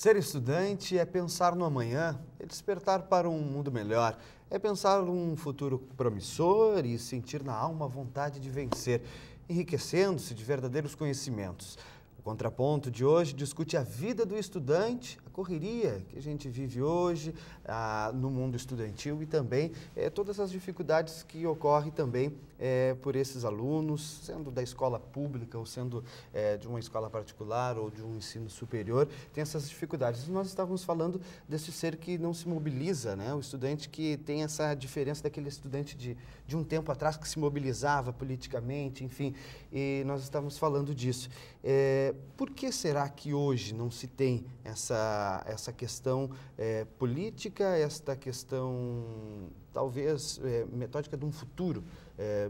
Ser estudante é pensar no amanhã, é despertar para um mundo melhor, é pensar num futuro promissor e sentir na alma a vontade de vencer, enriquecendo-se de verdadeiros conhecimentos. O Contraponto de hoje discute a vida do estudante, a correria que a gente vive hoje no mundo estudantil e também todas as dificuldades que ocorrem também por esses alunos, sendo da escola pública ou sendo de uma escola particular ou de um ensino superior, tem essas dificuldades. Nós estávamos falando desse ser que não se mobiliza, né? O estudante que tem essa diferença daquele estudante de um tempo atrás que se mobilizava politicamente, enfim, e nós estávamos falando disso. Por que será que hoje não se tem essa questão política, esta questão talvez metódica de um futuro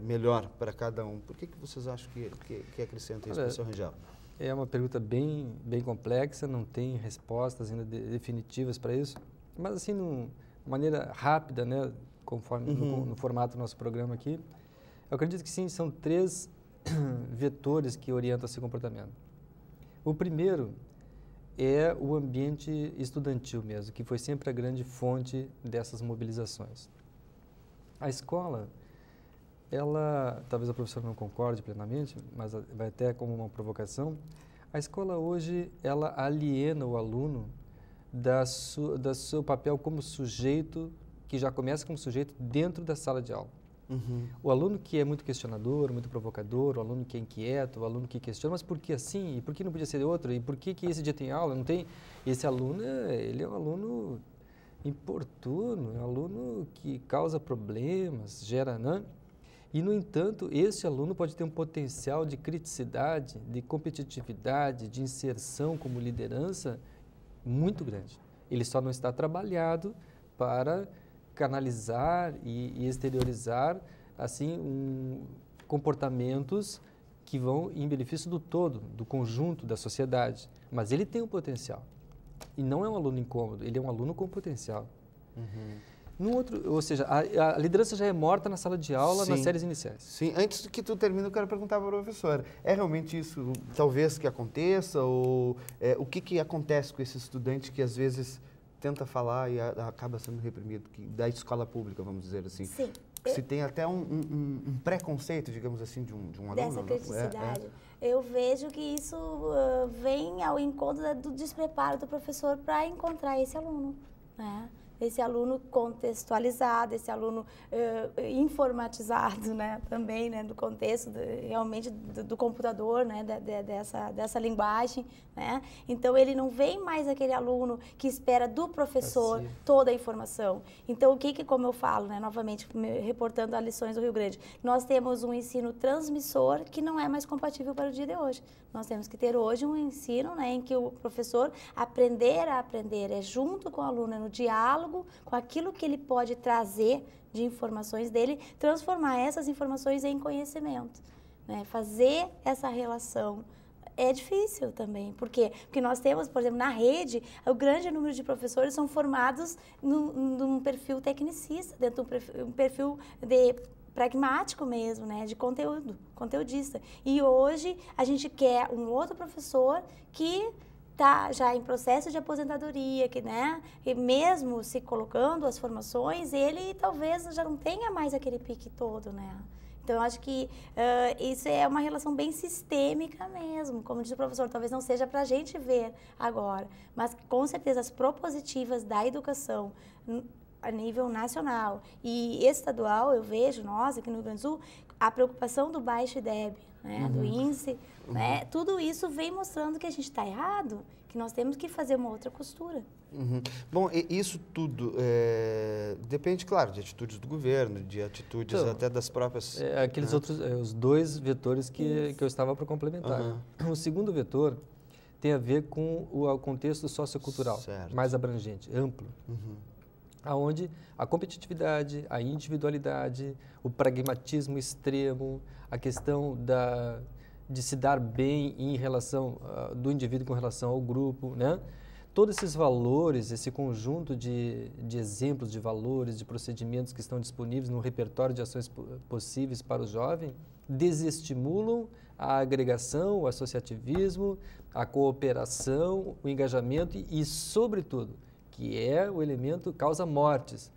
melhor para cada um? Por que vocês acham que acrescenta isso, professor Rangel? É uma pergunta bem complexa, não tem respostas ainda definitivas para isso, mas assim, de maneira rápida, né, conforme no formato do nosso programa aqui, eu acredito que sim, são 3 vetores que orientam esse comportamento. O primeiro é o ambiente estudantil mesmo, que foi sempre a grande fonte dessas mobilizações. A escola, ela, talvez a professora não concorde plenamente, mas vai até como uma provocação, a escola hoje, ela aliena o aluno do seu papel como sujeito, que já começa como sujeito dentro da sala de aula. O aluno que é muito questionador, muito provocador, o aluno que é inquieto, o aluno que questiona, mas por que assim? E por que não podia ser outro? E por que esse dia tem aula? Não tem? Esse aluno, ele é um aluno importuno, é um aluno que causa problemas, gera, né? E, no entanto, esse aluno pode ter um potencial de criticidade, de competitividade, de inserção como liderança muito grande. Ele só não está trabalhado para canalizar e exteriorizar assim comportamentos que vão em benefício do todo, do conjunto da sociedade. Mas ele tem um potencial. E não é um aluno incômodo, ele é um aluno com potencial. No outro, ou seja, a liderança já é morta na sala de aula, nas séries iniciais. Sim, antes que tu termine, eu quero perguntar para a professora. É realmente isso, talvez, que aconteça? Ou o que acontece com esse estudante que, às vezes, tenta falar e acaba sendo reprimido, da escola pública, vamos dizer assim? Sim. Se tem até um preconceito, digamos assim, de um aluno. Dessa criticidade. Eu vejo que isso vem ao encontro do despreparo do professor para encontrar esse aluno, né? Esse aluno contextualizado, esse aluno informatizado, né, também, né, do contexto realmente do computador, né, dessa linguagem, né. Então ele não vem mais aquele aluno que espera do professor toda a informação. Então como eu falo, né, novamente reportando as lições do Rio Grande, nós temos um ensino transmissor que não é mais compatível para o dia de hoje. Nós temos que ter hoje um ensino, né, em que o professor aprender a aprender junto com o aluno, no diálogo, com aquilo que ele pode trazer de informações dele, transformar essas informações em conhecimento, né? Fazer essa relação é difícil também. Por quê? Porque nós temos, por exemplo, na rede, o grande número de professores são formados num perfil tecnicista, dentro de um perfil pragmático mesmo, né, de conteudista. E hoje a gente quer um outro professor que está já em processo de aposentadoria, né, e mesmo se colocando as formações, ele talvez já não tenha mais aquele pique todo, né. Então, eu acho que isso é uma relação bem sistêmica mesmo. Como diz o professor, talvez não seja para a gente ver agora, mas com certeza as propositivas da educação a nível nacional e estadual, eu vejo, nós aqui no Rio Grande do Sul, a preocupação do baixo IDEB, né, do índice, né, tudo isso vem mostrando que a gente está errado, que nós temos que fazer uma outra costura. Bom, isso tudo depende, claro, de atitudes do governo, de atitudes até das próprias... Aqueles outros, os 2 vetores que eu estava para complementar. O segundo vetor tem a ver com o contexto sociocultural, mais abrangente, amplo. Aonde a competitividade, a individualidade, o pragmatismo extremo, a questão de se dar bem em relação do indivíduo com relação ao grupo, né? todos esses valores, esse conjunto de exemplos de valores, de procedimentos que estão disponíveis no repertório de ações possíveis para o jovem, desestimulam a agregação, o associativismo, a cooperação, o engajamento e, sobretudo, que é o elemento causa mortes,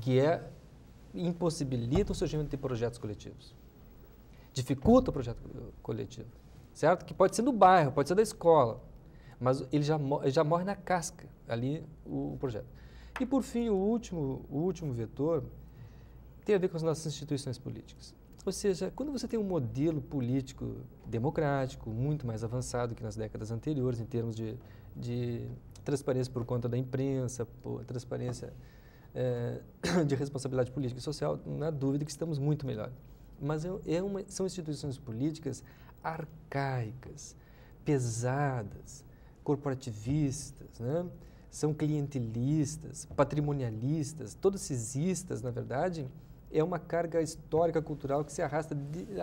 que impossibilita o surgimento de projetos coletivos. Dificulta o projeto coletivo, certo? Que pode ser no bairro, pode ser da escola, mas ele já morre na casca, ali, o projeto. E, por fim, o último vetor tem a ver com as nossas instituições políticas. Ou seja, quando você tem um modelo político democrático, muito mais avançado que nas décadas anteriores, em termos de transparência por conta da imprensa, transparência de responsabilidade política e social, não há dúvida que estamos muito melhor. Mas são instituições políticas arcaicas, pesadas, corporativistas, né? São clientelistas, patrimonialistas, todos esses istas, na verdade, é uma carga histórica, cultural que se arrasta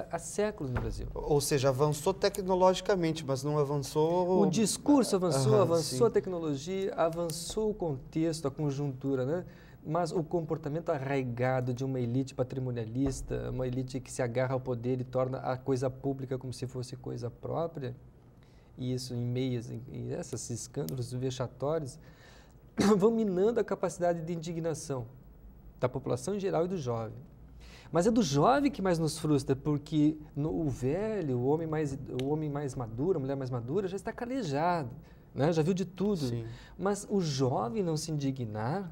há séculos no Brasil. Ou seja, avançou tecnologicamente, mas não avançou... O discurso avançou sim. a tecnologia, avançou o contexto, a conjuntura, né? Mas o comportamento arraigado de uma elite patrimonialista, uma elite que se agarra ao poder e torna a coisa pública como se fosse coisa própria, e isso em meias, em esses escândalos vexatórios, vão minando a capacidade de indignação da população em geral e do jovem. Mas é do jovem que mais nos frustra, porque o velho, o homem mais maduro, a mulher mais madura, já está calejado, né? Já viu de tudo. Sim. Mas o jovem não se indignar,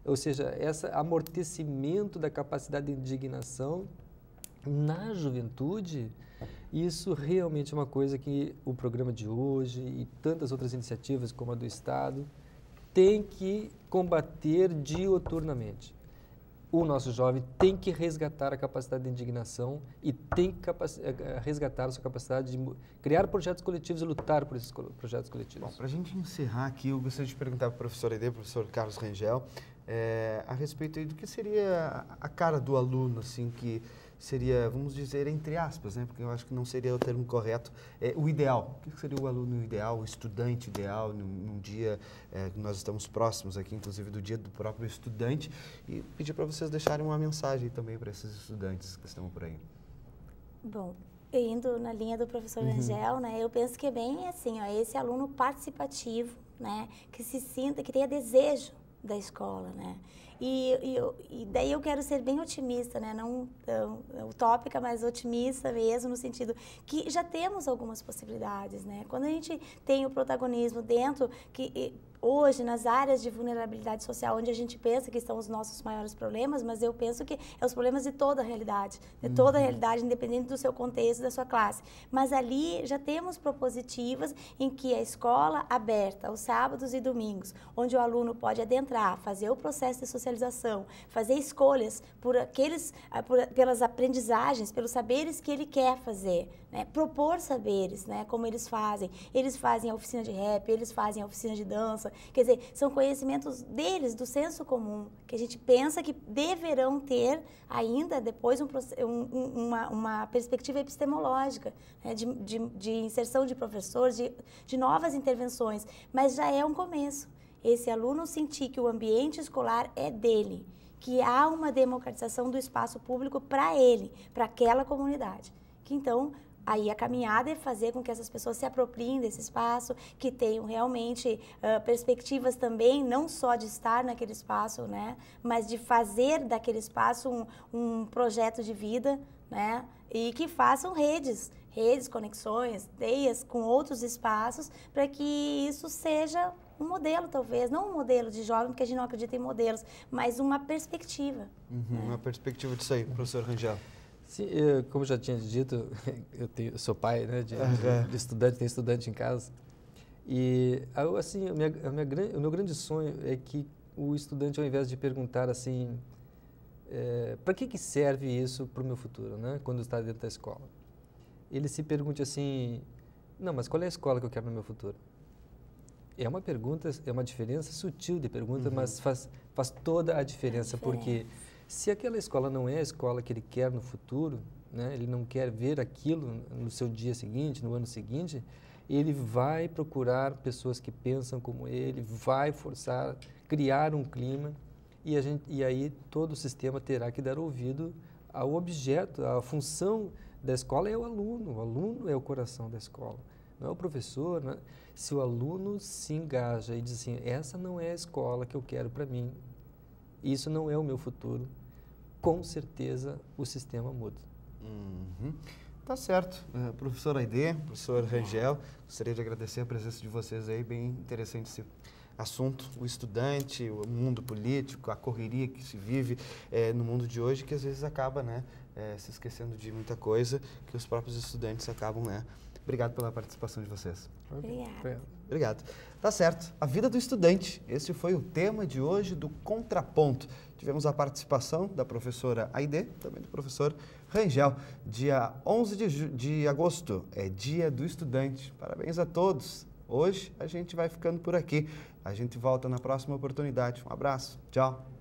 ou seja, esse amortecimento da capacidade de indignação na juventude, isso realmente é uma coisa que o programa de hoje e tantas outras iniciativas como a do Estado tem que combater diuturnamente. O nosso jovem tem que resgatar a capacidade de indignação e tem que resgatar a sua capacidade de criar projetos coletivos e lutar por esses projetos coletivos. Para a gente encerrar aqui, eu gostaria de perguntar para o professor Aidê, professor Carlos Rangel, a respeito aí do que seria a cara do aluno, assim, que seria, vamos dizer, entre aspas, né? Porque eu acho que não seria o termo correto, o ideal. O que seria o aluno ideal, o estudante ideal, num dia que nós estamos próximos aqui, inclusive do dia do próprio estudante, e pedir para vocês deixarem uma mensagem também para esses estudantes que estão por aí. Bom, indo na linha do professor Rangel, né, eu penso que é bem assim, ó, esse aluno participativo, né, que se sinta, que tenha desejo da escola, né? E daí eu quero ser bem otimista, né? Não tão utópica, mas otimista mesmo, no sentido que já temos algumas possibilidades, né? Quando a gente tem o protagonismo dentro, que hoje, nas áreas de vulnerabilidade social, onde a gente pensa que estão os nossos maiores problemas, mas eu penso que é os problemas de toda a realidade, de toda a realidade, independente do seu contexto, da sua classe. Mas ali já temos propositivas em que a escola aberta, aos sábados e domingos, onde o aluno pode adentrar, fazer o processo de socialização, fazer escolhas pelas aprendizagens, pelos saberes que ele quer fazer, né? Propor saberes, né? Como eles fazem a oficina de rap, eles fazem a oficina de dança, quer dizer, são conhecimentos deles, do senso comum, que a gente pensa que deverão ter ainda depois uma perspectiva epistemológica, né? de inserção de professores, de novas intervenções, mas já é um começo. Esse aluno sentir que o ambiente escolar é dele, que há uma democratização do espaço público para ele, para aquela comunidade, que então... Aí a caminhada é fazer com que essas pessoas se apropriem desse espaço, que tenham realmente perspectivas também, não só de estar naquele espaço, né, mas de fazer daquele espaço um projeto de vida, né, e que façam redes, conexões, teias com outros espaços, para que isso seja um modelo, talvez, não um modelo de jovem, porque a gente não acredita em modelos, mas uma perspectiva. Né? Uma perspectiva disso aí, professor Rangel. Sim, como já tinha dito, eu sou pai, né, de estudante, tenho estudante em casa. E, assim, o meu grande sonho é que o estudante, ao invés de perguntar assim, para que serve isso para o meu futuro, né, quando está dentro da escola, ele se pergunte assim, não, mas qual é a escola que eu quero no meu futuro? É uma pergunta, é uma diferença sutil de pergunta, mas faz toda a diferença, porque... Se aquela escola não é a escola que ele quer no futuro, né, ele não quer ver aquilo no seu dia seguinte, no ano seguinte, ele vai procurar pessoas que pensam como ele, vai forçar, criar um clima e aí todo o sistema terá que dar ouvido ao objeto, à função da escola é o aluno é o coração da escola, não é o professor, né? Se o aluno se engaja e diz assim, essa não é a escola que eu quero para mim, isso não é o meu futuro, com certeza o sistema muda. Tá certo. Professor Aidê, professor Rangel, gostaria de agradecer a presença de vocês aí, bem interessante esse assunto, o estudante, o mundo político, a correria que se vive no mundo de hoje, que às vezes acaba, né, se esquecendo de muita coisa, que os próprios estudantes acabam, né. Obrigado pela participação de vocês. Obrigada. Obrigado. Tá certo. A vida do estudante. Esse foi o tema de hoje do Contraponto. Tivemos a participação da professora Aidê, também do professor Rangel. Dia 11 de agosto é Dia do Estudante. Parabéns a todos. Hoje a gente vai ficando por aqui. A gente volta na próxima oportunidade. Um abraço. Tchau.